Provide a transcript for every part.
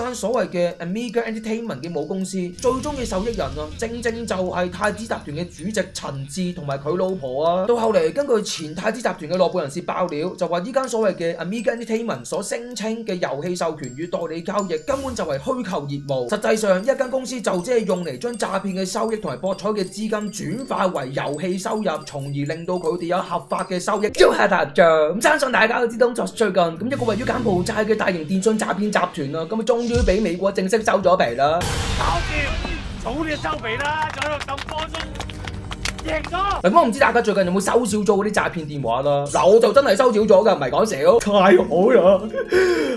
間所謂嘅 Amiga Entertainment 嘅母公司最終嘅受益人啊，正正就係太子集團嘅主席陳志同埋佢老婆啊。到後嚟根據前太子集團嘅內部人士爆料，就話呢間所謂嘅 Amiga Entertainment 所聲稱嘅遊戲授權與代理交易根本就係虛構業務，實際上一間公司就只係用嚟將詐騙嘅收益同埋博彩嘅資金轉化為遊戲收入，從而令到佢哋有合法嘅收益。招下達仗咁，相信大家都知道，最近咁一個位於柬埔寨嘅大型電信詐騙集團啊，咁啊終於俾美國正式收咗皮啦。搞掂，早啲收皮啦，仲喺度揼波鐘。贏咗！嗱，我唔知大家最近有冇收少咗嗰啲詐騙電話啦？嗱，我就真係收少咗㗎，唔係講笑。太好啦！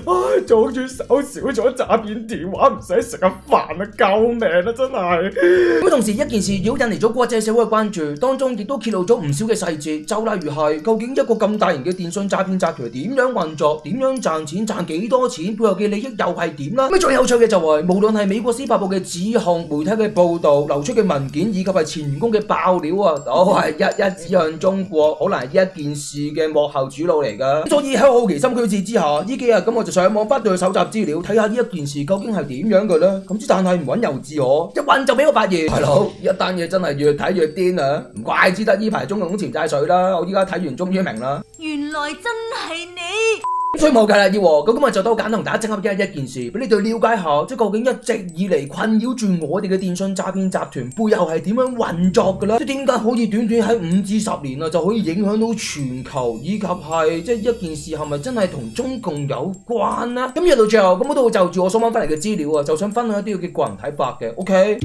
唉，早知收少咗詐騙電話，唔使食個飯啊！救命啊！真係。咁同時一件事如果引嚟咗國際社會嘅關注，當中亦都揭露咗唔少嘅細節，就例如係究竟一個咁大型嘅電信詐騙集團點樣運作，點樣賺錢，賺幾多錢，背後嘅利益又係點啦？咁最有趣嘅就係，無論係美國司法部嘅指控、媒體嘅報導、流出嘅文件，以及係前員工嘅爆料。都係一指向中國，可能係呢一件事嘅幕後主腦嚟㗎。所以喺好奇心驅使之下，呢幾日咁我就上網不斷去搜集資料，睇下呢一件事究竟係點樣嘅咧。咁但係唔揾又自可，一揾就俾我發現，大佬一單嘢真係越睇越癲啊！唔怪之得呢排中共潛債水啦，我依家睇完終於明啦。原來真係你。所以冇計啦，要咁今日就都簡同大家整合一件事，俾你哋了解下，即係究竟一直以嚟困擾住我哋嘅電信詐騙集團背後係點樣運作嘅啦？即係點解可以短短喺5至10年啊就可以影響到全球，以及係即係一件事係咪真係同中共有關呢？咁入到最後，咁我都會就住我所揾翻嚟嘅資料啊，就想分享一啲嘅個人睇法嘅 ，OK？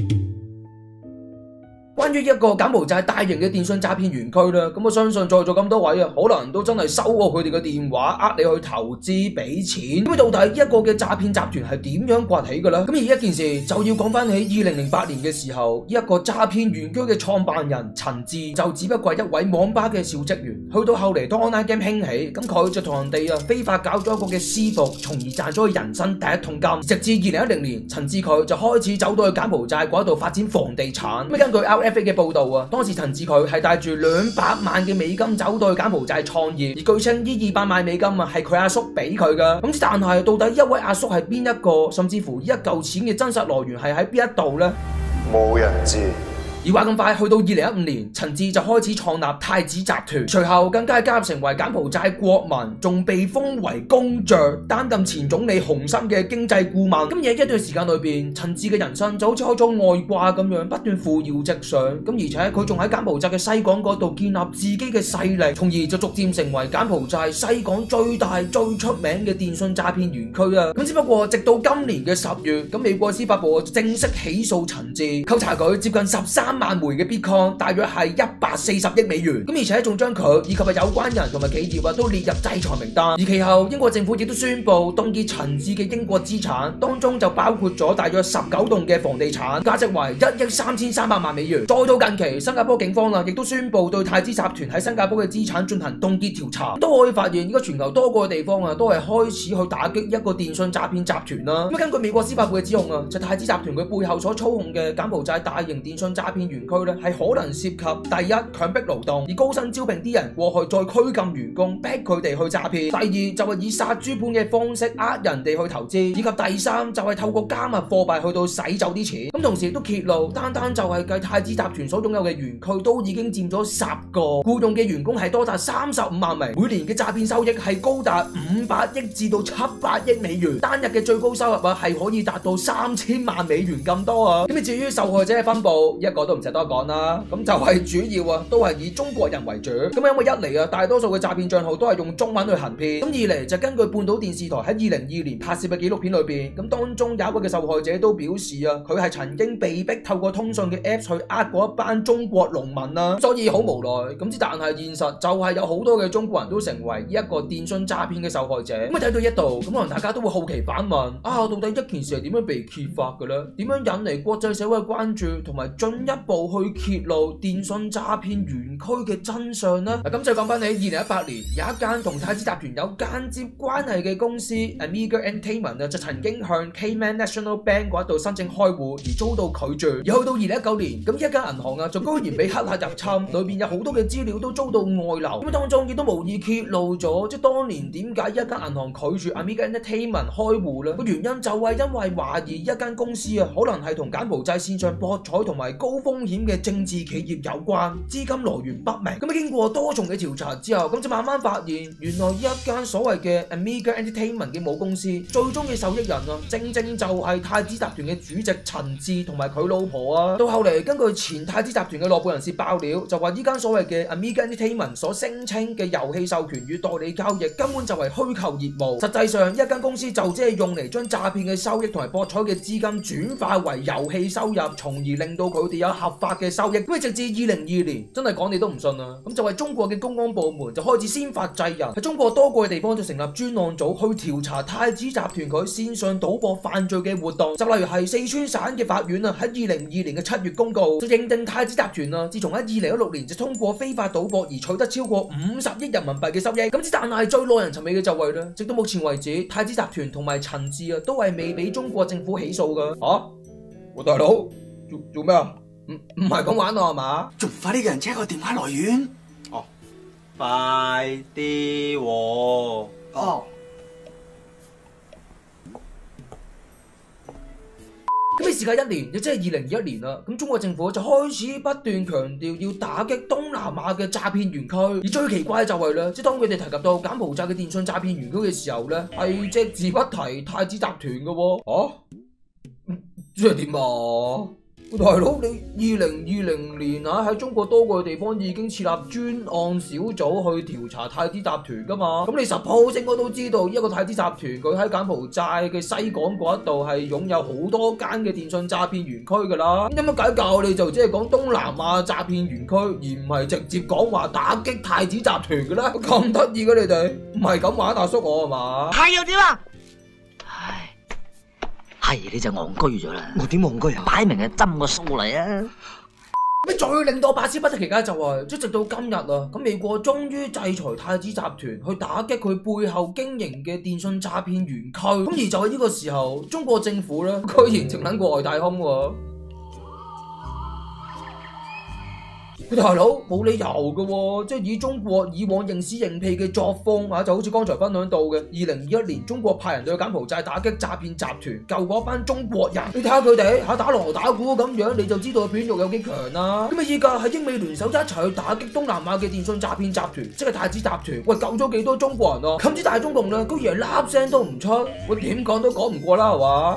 關於一個柬埔寨大型嘅電信詐騙園區啦，咁我相信在座咁多位啊，可能都真係收過佢哋嘅電話，你去投資俾錢。咁到底一個嘅詐騙集團係點樣崛起嘅咧？咁而一件事就要講翻起2008年嘅時候，一個詐騙園區嘅創辦人陳志就只不過係一位網吧嘅小職員。去到後嚟當 online game 興起，咁佢就同人哋非法搞咗一個嘅私服，從而賺咗佢人生第一桶金。直至2010年，陳志佢就開始走到去柬埔寨嗰度發展房地產。咁根據 RFA 嘅報道啊，當時陳志佢係帶住200萬嘅美金走到去柬埔寨創業，而據稱呢200萬美金啊係佢阿叔俾佢噶。咁但係到底一位阿叔係邊一個，甚至乎呢一嚿錢嘅真實來源係喺邊一度呢？冇人知。而話咁快去到2015年，陳志就開始創立太子集團，隨後更加係加入成為柬埔寨國民，仲被封為公爵，擔任前總理洪森嘅經濟顧問。咁而喺一段時間裏邊，陳志嘅人生就好似開咗外掛咁樣，不斷扶搖直上。咁而且佢仲喺柬埔寨嘅西港嗰度建立自己嘅勢力，從而就逐漸成為柬埔寨西港最大最出名嘅電信詐騙園區啊！咁只不過直到今年嘅10月，咁美國司法部正式起訴陳志，扣查佢接近13萬枚嘅 Bitcoin， 大約係140億美元。咁而且仲將佢以及有關人同埋企業都列入制裁名單。而其後英國政府亦都宣布凍結陳志嘅英國資產，當中就包括咗大約19棟嘅房地產，價值為1億3300萬美元。再到近期，新加坡警方亦都宣布對太子集團喺新加坡嘅資產進行凍結調查。都可以發現，而家全球多個地方都係開始去打擊一個電信詐騙集團啦。咁根據美國司法部嘅指控就太子集團佢背後所操控嘅柬埔寨大型電信詐騙園區係可能涉及第一，強迫勞動，以高薪招聘啲人過去，再拘禁員工，逼佢哋去詐騙；第二就係以殺豬盤嘅方式人哋去投資；以及第三就係透過加密貨幣去到洗走啲錢。咁同時亦都揭露，單就係計太子集團所擁有嘅園區都已經佔咗10個，僱用嘅員工係多達35萬名，每年嘅詐騙收益係高達500億至到700億美元，單日嘅最高收入係可以達到3000萬美元咁多啊！咁至於受害者嘅分佈，一個都唔使多講啦，咁就係主要都係以中國人為主。咁因為一嚟大多數嘅詐騙賬號都係用中文去行騙，咁二嚟就根據半島電視台喺2022年拍攝嘅紀錄片裏邊，咁當中有一位嘅受害者都表示佢係曾經被逼透過通訊嘅 Apps 去嗰一班中國農民啦，所以好無奈。咁但係現實就係有好多嘅中國人都成為一個電信詐騙嘅受害者。咁睇到一度，咁可能大家都會好奇反問到底一件事係點樣被揭發嘅咧？點樣引嚟國際社會嘅關注，同埋進一步去揭露電信詐騙園區嘅真相呢？咁就講翻起2018年有一間同太子集團有間接關係嘅公司 Amiga Entertainment 就曾經向 Cayman National Bank 嗰度申請開戶而遭到拒絕，而去到2019年，咁一間銀行就居然俾黑客入侵，裏邊有好多嘅資料都遭到外流，咁當中亦都無意揭露咗即係當年點解一間銀行拒絕 Amiga Entertainment 開戶呢？個原因就係因為懷疑一間公司可能係同柬埔寨線上博彩同埋高風險嘅政治企業有關，資金來源不明。咁經過多重嘅調查之後，咁就慢慢發現，原來一間所謂嘅 Amiga Entertainment 嘅母公司，最終嘅受益人正正就係太子集團嘅主席陳志同埋佢老婆啊。到後嚟，根據前太子集團嘅內部人士爆料，就話呢間所謂嘅 Amiga Entertainment 所聲稱嘅遊戲授權與代理交易根本就係虛構業務，實際上一間公司就只係用嚟將詐騙嘅收益同埋博彩嘅資金轉化為遊戲收入，從而令到佢哋有合法嘅收益。咁直至2022年，真係講你都唔信啊！咁就係中國嘅公安部門就開始先發制人，喺中國多個嘅地方就成立專案組去調查太子集團佢線上賭博犯罪嘅活動。就例如係四川省嘅法院喺2022年嘅7月公告，就認定太子集團自從喺2016年就通過非法賭博而取得超過50億人民幣嘅收益。咁但係最耐人尋味嘅就係咧，直到目前為止，太子集團同埋陳志都係未俾中國政府起訴噶。我大佬做咩啊？唔係咁玩啊嘛？仲唔快啲嘅人 check 個電話來源？哦，快啲喎！哦。咁時隔1年，亦即係2021年啦。咁中國政府就開始不斷強調要打擊東南亞嘅詐騙園區。而最奇怪就係咧，即係當佢哋提及到柬埔寨嘅電信詐騙園區嘅時候咧，係隻字不提太子集團嘅喎。即係點啊？大佬，你2020年喺中國多個地方已經設立專案小組去調查太子集團噶嘛？咁你10%應該都知道，一個太子集團佢喺柬埔寨嘅西港嗰一度係擁有好多間嘅電信詐騙園區噶啦。咁有乜解教你就只係講東南亞詐騙園區，而唔係直接講話打擊太子集團嘅咧？咁得意嘅你哋，唔係咁玩大叔我係嘛？係又點啊？係你就戇居咗啦！我點戇居啊？擺明係針個數嚟啊！最令到百思不得其解就係，即直到今日咁美國終於制裁太子集團，去打擊佢背後經營嘅電信詐騙園區。咁而就喺呢個時候，中國政府咧居然直撚過外太空喎！大佬冇理由嘅喎，即係以中國以往認屎認屁嘅作風就好似剛才分享到嘅2021年，中國派人對柬埔寨打擊詐騙集團，救嗰班中國人。你睇下佢哋打鑼打鼓咁樣，你就知道片肉有幾強啦。咁依家係英美聯手一齊去打擊東南亞嘅電信詐騙集團，即係太子集團。喂，救咗幾多中國人啊？咁之大中共咧，居然係粒聲都唔出，我點講都講唔過啦，係嘛？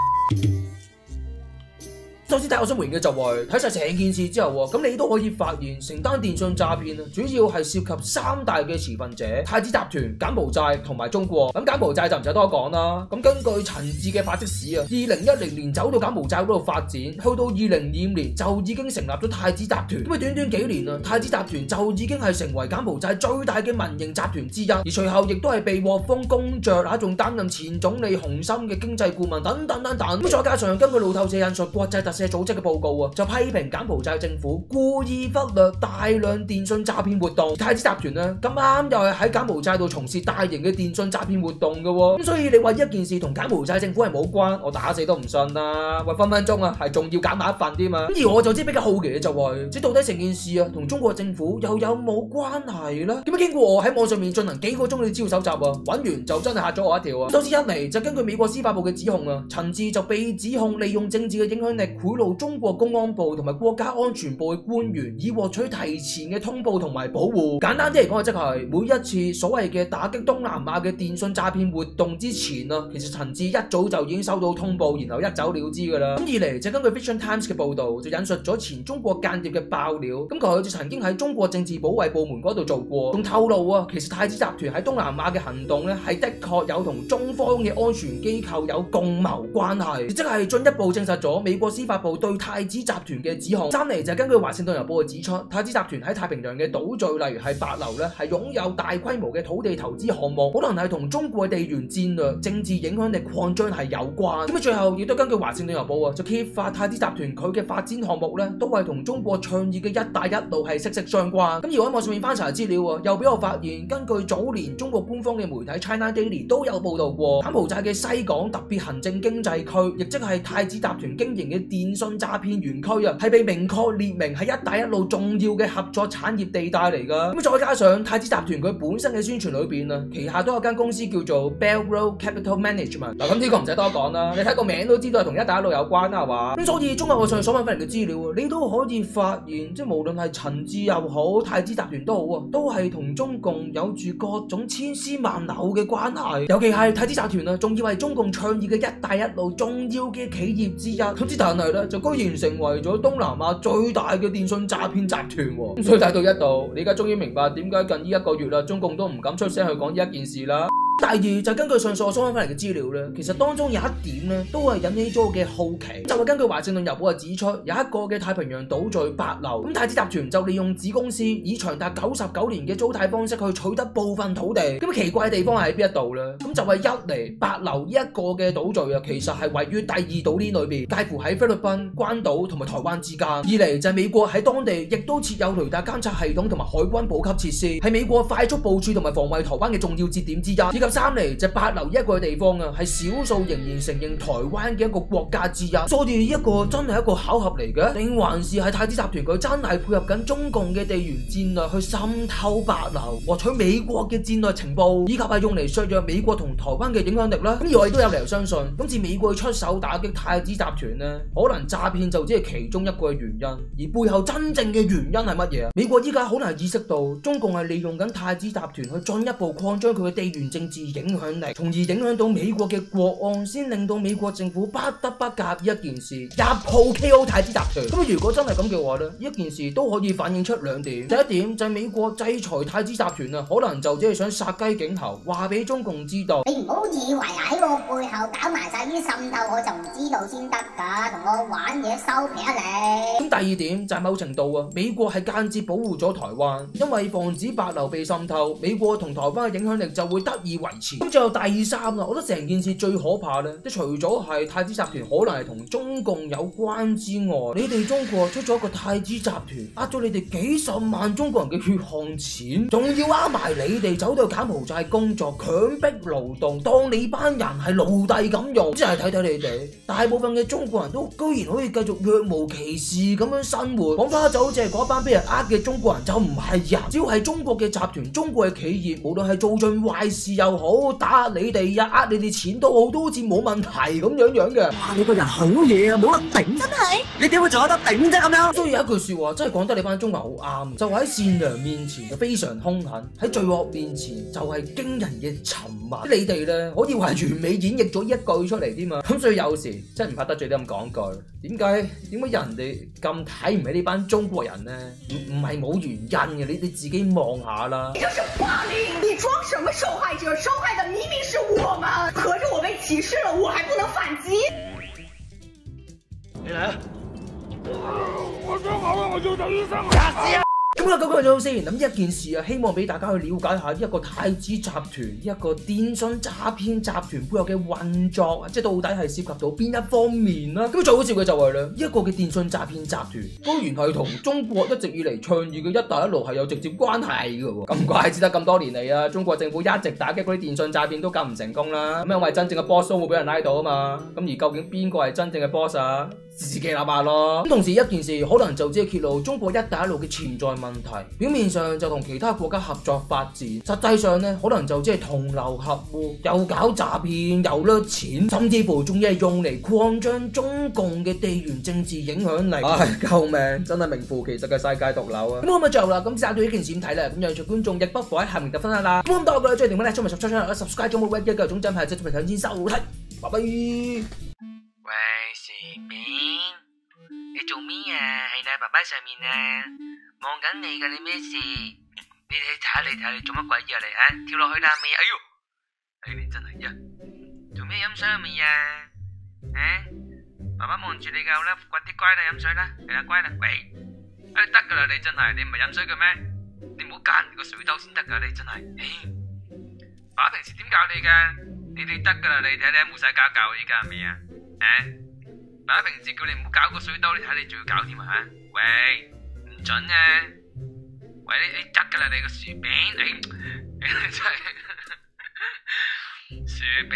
首先，我想回應嘅就係睇晒成件事之後，咁你都可以發現，成單電信詐騙主要係涉及3大嘅持份者：太子集團、柬埔寨同埋中國。咁柬埔寨就唔使多講啦。咁根據陳志嘅發跡史2010年走到柬埔寨嗰度發展，去到2025年就已經成立咗太子集團。咁短短幾年太子集團就已經係成為柬埔寨最大嘅民營集團之一，而隨後亦都係被獲封公爵仲擔任前總理洪森嘅經濟顧問等等等等。咁再加上根據路透社引述國際特赦組織嘅報告就批評柬埔寨政府故意忽略大量電信詐騙活動。太子集團咧咁啱又係喺柬埔寨度從事大型嘅電信詐騙活動嘅喎，咁所以你話一件事同柬埔寨政府係冇關，我打死都唔信啦。喂，分分鐘係仲要揀埋一份添嘛。而我就知比較好奇嘅就係，即到底成件事同中國政府又有冇關係咧？咁經過我喺網上面進行幾個鐘嘅資料搜集揾完就真係嚇咗我一跳啊！首先一嚟就根據美國司法部嘅指控陳志就被指控利用政治嘅影響力賄賂中國公安部同埋國家安全部嘅官員，以獲取提前嘅通報同埋保護。簡單啲嚟講，即係每一次所謂嘅打擊東南亞嘅電信詐騙活動之前其實陳志一早就已經收到通報，然後一走了之噶啦。咁二嚟就根據 Vision Times 嘅報道，就引述咗前中國間諜嘅爆料，咁佢就曾經喺中國政治保衛部門嗰度做過，仲透露其實太子集團喺東南亞嘅行動咧，係的確有同中方嘅安全機構有共謀關係，即係進一步證實咗美國司法發布對太子集團嘅指控。三嚟就根據華盛頓郵報嘅指出，太子集團喺太平洋嘅島嶼，例如係帛琉咧，係擁有大規模嘅土地投資項目，可能係同中國嘅地緣戰略、政治影響力擴張係有關。咁最後亦都根據華盛頓郵報啊，就揭發太子集團佢嘅發展項目咧，都係同中國倡議嘅一帶一路係息息相關。咁而我喺網上面翻查資料啊，又俾我發現，根據早年中國官方嘅媒體 China Daily 都有報道過，柬埔寨嘅西港特別行政經濟區，亦即係太子集團經營嘅電信詐騙園區啊，係被明確列明係一帶一路重要嘅合作產業地帶嚟噶。咁再加上太子集團佢本身嘅宣傳裏邊啊，旗下都有間公司叫做 Belt Road Capital Management。嗱，咁呢個唔使多講啦，你睇個名都知道係同一帶一路有關啦，係嘛？咁所以綜合我上述所揾翻嚟嘅資料啊，你都可以發現，即係無論係陳志又好，太子集團都好啊，都係同中共有住各種千絲萬縷嘅關係。尤其係太子集團啊，仲要係中共倡議嘅一帶一路重要嘅企業之一。咁之但係咧，就居然成為咗東南亞最大嘅電信詐騙集團喎。咁所以睇到一度，你而家終於明白點解近呢一個月啦，中共都唔敢出聲去講呢一件事啦。第二就根據上述我所揾翻嚟嘅資料咧，其實當中有一點咧，都係引起咗我嘅好奇，就係根據華盛頓郵報指出，有一個嘅太平洋島嶼帛琉，咁太子集團就利用子公司以長達99年嘅租貸方式去取得部分土地。咁奇怪嘅地方係喺邊一度咧？咁就係一嚟帛琉呢一個嘅島嶼啊，其實係位於第二島鏈裏邊，介乎喺菲律賓、關島同埋台灣之間。二嚟就係美國喺當地亦都設有雷達監測系統同埋海軍補給設施，係美國快速部署同埋防衛台灣嘅重要節點之一。以及三嚟就帛琉一個地方啊，係少數仍然承認台灣嘅一個國家之一。所以呢一個真係一個巧合嚟嘅，定還是係太子集團佢真係配合緊中共嘅地緣戰略去滲透帛琉，獲取美國嘅戰略情報，以及係用嚟削弱美國同台灣嘅影響力啦。咁而我亦都有理由相信，今次美國出手打擊太子集團呢，可能詐騙就只係其中一個嘅原因，而背後真正嘅原因係乜嘢？美國依家可能係意識到中共係利用緊太子集團去進一步擴張佢嘅地緣政治影響力，從而影響到美國嘅國安，先令到美國政府不得不夾一件事，一鋪 KO 太子集團。咁如果真係咁嘅話呢，一件事都可以反映出兩點。第一點就係美國制裁太子集團啊，可能就只係想殺雞儆猴，話俾中共知道。你唔好以為喺我背後搞埋晒啲滲透，我就唔知道先得㗎，同我玩嘢收皮啊你！咁第二點就係某程度啊，美國係間接保護咗台灣，因為防止帛琉被滲透，美國同台灣嘅影響力就會得以維持。咁最後第三啦，我覺得成件事最可怕咧，即除咗係太子集團可能係同中共有關之外，你哋中國出咗一個太子集團，呃咗你哋幾十萬中國人嘅血汗錢，仲要呃埋你哋走到柬埔寨工作，強迫勞動，當你班人係奴隸咁用，真係睇睇你哋，大部分嘅中國人都居然可以繼續若無其事咁樣生活，講翻就好似係嗰班俾人呃嘅中國人就唔係人，只要係中國嘅集團、中國嘅企業，無論係做盡壞事又好，打你哋呀、呃你哋錢都好，都好似冇問題咁樣嘅。哇！你個人好嘢啊，冇得頂，真係你點會仲有得頂啫咁樣？所以有一句說話真係講得你班中國人好啱，就喺善良面前就非常兇狠，喺罪惡面前就係驚人嘅沉默。你哋咧可以話完美演繹咗一句出嚟添啊！咁所以有時真係唔怕得罪你咁講句，點解人哋咁睇唔起呢班中國人呢？唔係冇原因嘅，你自己望下啦。你這是霸凌！你裝什麼受害者？受害的明明是我們，合着我被歧視了，我還不能反擊？你嚟啊！我想好啦，我要睇醫生啊！咁啊，講咗先，咁一件事啊，希望俾大家去了解下一個太子集團，一個電信詐騙集團背後嘅運作，即係到底係涉及到邊一方面啦。咁最好笑嘅就係咧，一個嘅電信詐騙集團，居然係同中國一直以嚟倡議嘅一帶一路係有直接關係嘅喎。咁怪之得咁多年嚟啊，中國政府一直打擊嗰啲電信詐騙都咁唔成功啦。咁因為真正嘅 boss 會俾人拉到啊嘛。咁而究竟邊個係真正嘅 boss 啊？自己諗下咯。咁同時一件事可能就只係揭露中國一帶一路嘅潛在問題，表面上就同其他國家合作發展，實際上呢可能就只係同流合污，又搞詐騙又掠錢，甚至乎仲要係用嚟擴張中共嘅地緣政治影響力。唉，救命！真係名副其實嘅世界毒瘤啊！咁咁啊最後啦，咁就對呢件事點睇咧？咁有趣觀眾亦不妨喺下面度分享啦。咁多嘅最點咧，將埋subscribe 咗冇 red 嘅總真係即係頭先收睇，拜拜。喂，薯餅，你做咩啊？喺你爸爸上面啊，望緊你噶，你咩事？你睇下你做乜鬼嘢嚟啊？跳落去啦未？哎喲，你真係啊，做咩飲水未啊？爸爸望住你㗎啦，快啲乖啦，飲水啦，係啦，乖啦，喂，你得㗎啦，你真係，你唔係飲水嘅咩？你唔好間個水兜先得㗎，你真係。爸爸平時點教你㗎？你哋得㗎啦，你睇睇冇晒家教依家係咪啊？爸爸平時叫你唔好搞個水兜，你睇你仲要搞添啊？喂，唔準啊！喂，你得㗎啦，你個薯餅，你真係薯餅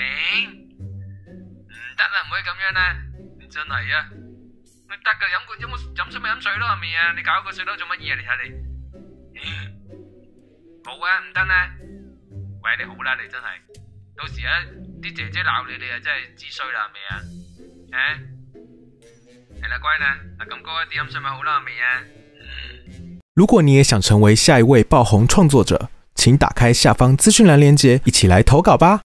唔得啦，唔可以咁樣啦，你真係啊！你得㗎，飲水咪飲水咯，係咪啊？你搞個水兜做乜嘢啊？你睇你，冇啊，唔得啦！喂，你好啦，你真係，到時啊啲姐姐鬧你，你啊真係知衰啦，係咪啊？係啦，乖啦，嗱咁高一啲飲水咪好啦，係咪啊？如果你也想成为下一位爆红创作者，请打开下方资讯栏链接，一起来投稿吧。